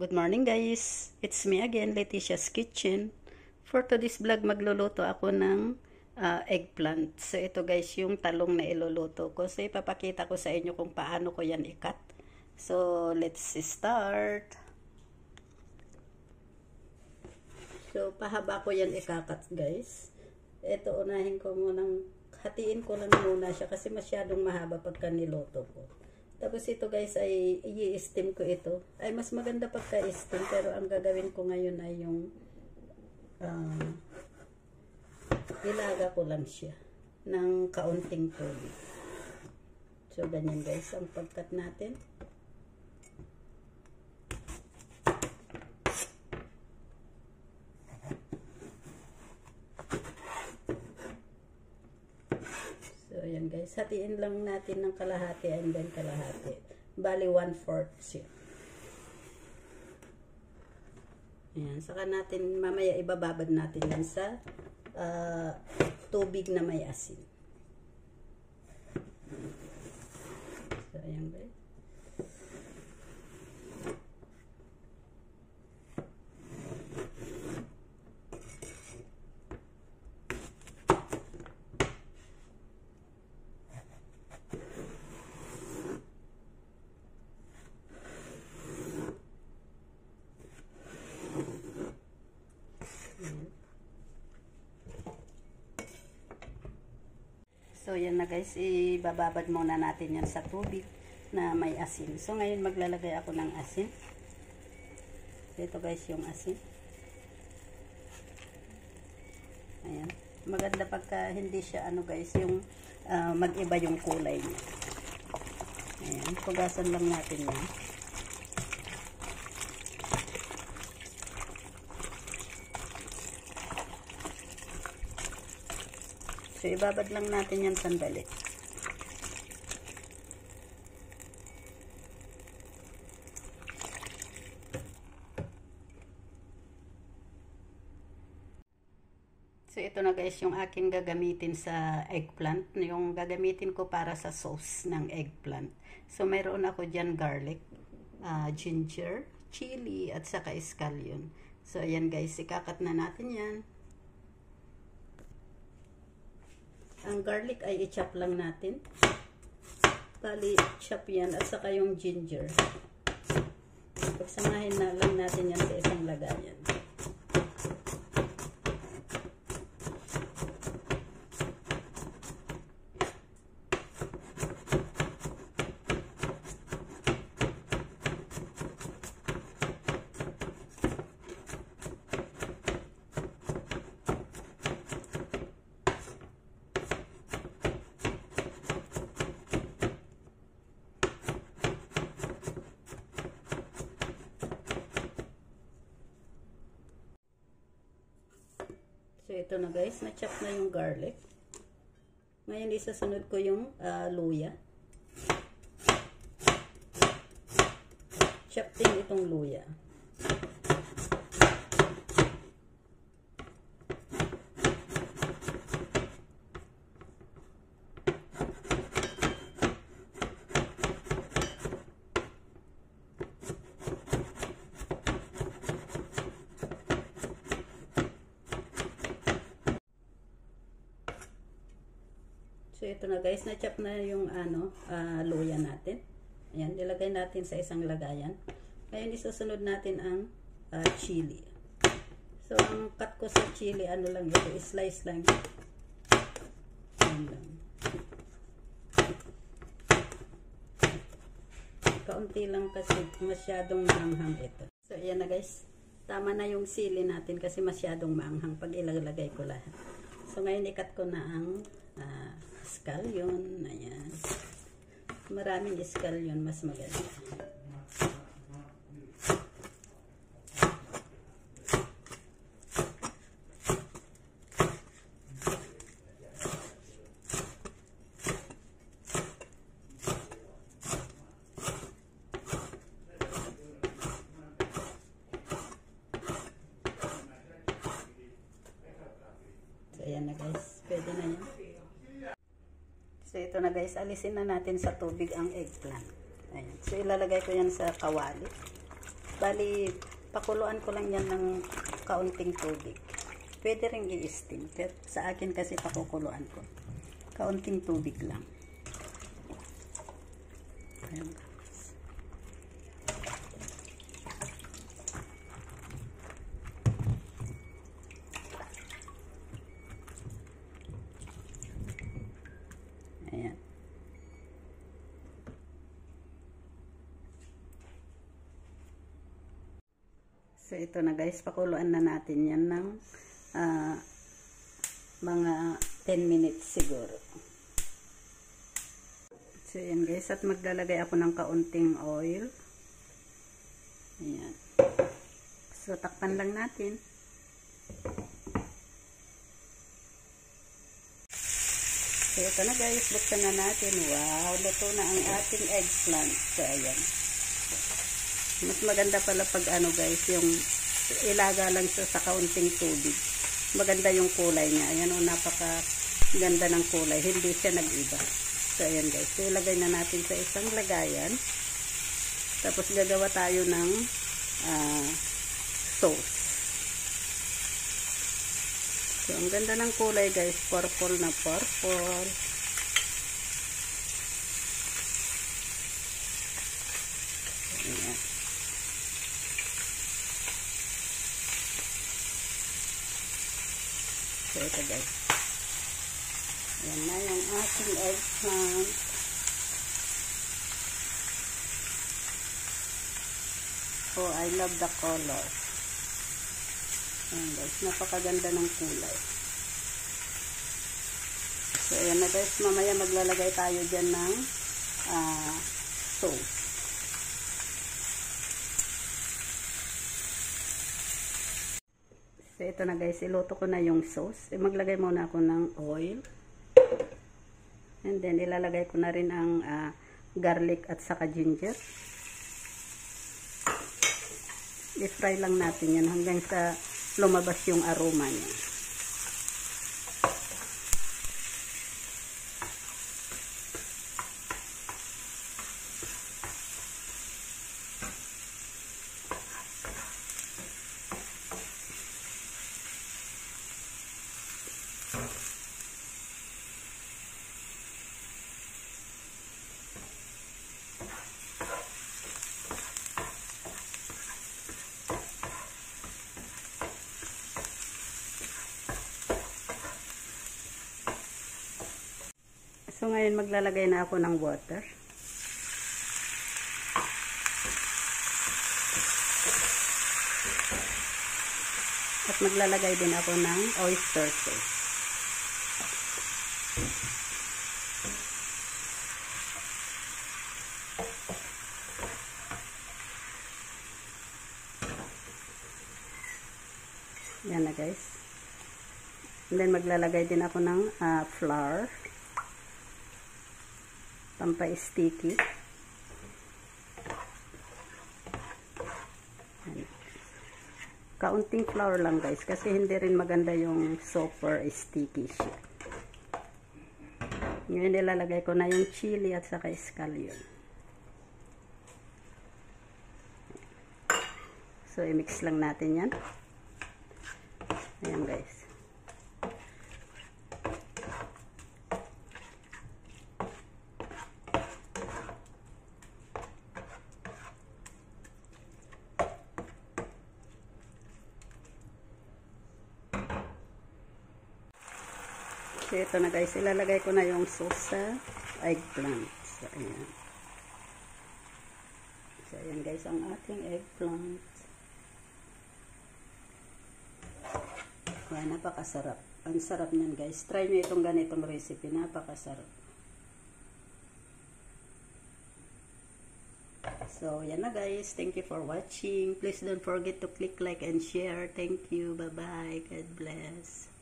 Good morning guys, it's me again, Leticia's Kitchen. For today's vlog, magluluto ako ng eggplant. So ito guys, yung talong na iluluto ko. So ipapakita ko sa inyo kung paano ko yan i-cut. So let's start. So pahaba ko yan i-cut guys. Ito unahin ko munang, hatiin ko lang muna siya kasi masyadong mahaba pagka niluto ko. Tapos ito guys ay i-steam ko ito. Ay mas maganda pagka steam, pero ang gagawin ko ngayon ay yung ilaga ko lang siya ng kaunting tubig. So ganyan guys ang pagkat natin. Ayan guys, hatiin lang natin ng kalahati and then kalahati. Bali 1/4 siya. Ayan, saka natin mamaya ibababad natin yan sa tubig na may asin. So ayan guys. So yan na guys, ibababad muna natin yan sa tubig na may asin. So ngayon maglalagay ako ng asin. Ito guys yung asin. Ayan. Maganda pagka hindi siya ano guys, yung mag-iba yung kulay niya. Ayan, pugasan lang natin yan. So, ibabad lang natin yan sandali. So, ito na guys yung aking gagamitin sa eggplant. Yung gagamitin ko para sa sauce ng eggplant. So, mayroon ako dyan garlic, ginger, chili, at saka scallion. So, ayan guys, ikakat na natin yan. Ang garlic ay i-chop lang natin. Bali, chop yan. At saka yung ginger. Pagsamahin na lang natin yan sa isang lagayan. So, ito na guys, na-chop na yung garlic. Ngayon, isasunod ko yung luya. Chop din itong luya. So, ito na guys, na-chop na yung luya natin. Ayan, ilagay natin sa isang lagayan. Ngayon, isusunod natin ang chili. So, ang cut ko sa chili, ano lang ito, slice lang. Ayan lang. Kaunti lang kasi masyadong maanghang ito. So, ayan na guys. Tama na yung sili natin kasi masyadong maanghang pag ilalagay ko lahat. So, ngayon, ikat ko na ang scallion. Ayan. Maraming scallion, mas maganda. So, ayan na guys. Pwede na yan. So, ito na guys, alisin na natin sa tubig ang eggplant. Ayan. So, ilalagay ko yan sa kawali. Bali, pakuluan ko lang yan ng kaunting tubig. Pwede rin i-steam. Pero sa akin kasi pakukuluan ko. Kaunting tubig lang. Ayan. Ayan. So, ito na guys. Pakuluan na natin yan ng mga 10 minutes siguro. So, yan guys. At maglalagay ako ng kaunting oil. Ayan. So, takpan lang natin. So, ito na guys. Buksan na natin. Wow! Luto na ang ating eggplant. So, ayan. Mas maganda pala pag ano guys, yung ilaga lang siya sa kaunting tubig. Maganda yung kulay niya. Ayan o, napaka ganda ng kulay. Hindi siya nag-iba. So, ayan guys. So, ilagay na natin sa isang lagayan. Tapos, gagawa tayo ng sauce. So, ang ganda ng kulay guys. Purple na purple. Ayan. So, ito guys. Ayan na yung ating eggplant. Oh, I love the color. Ayan guys, napakaganda ng kulay. So, ayan na guys, mamaya maglalagay tayo dyan ng sauce. So, ito na guys, iluto ko na yung sauce. Maglagay muna ako ng oil. And then, ilalagay ko na rin ang garlic at saka ginger. I-fry lang natin yan hanggang sa lumabas yung aroma niya. So, ngayon maglalagay na ako ng water. At maglalagay din ako ng oyster sauce. Yan na guys. And then maglalagay din ako ng flour. Pampa-sticky. Kaunting flour lang guys kasi hindi rin maganda yung super sticky siya. Ngayon ilalagay ko na yung chili at saka scallion. So i-mix lang natin yan. Ayan guys. So, ito na guys, ilalagay ko na yung sauce sa eggplant. So, ayan. So, ayan guys, ang ating eggplant. Ayan, napakasarap. Ang sarap niyan guys. Try nyo itong ganitong recipe. Napakasarap. So, yan na guys. Thank you for watching. Please don't forget to click like and share. Thank you. Bye-bye. God bless.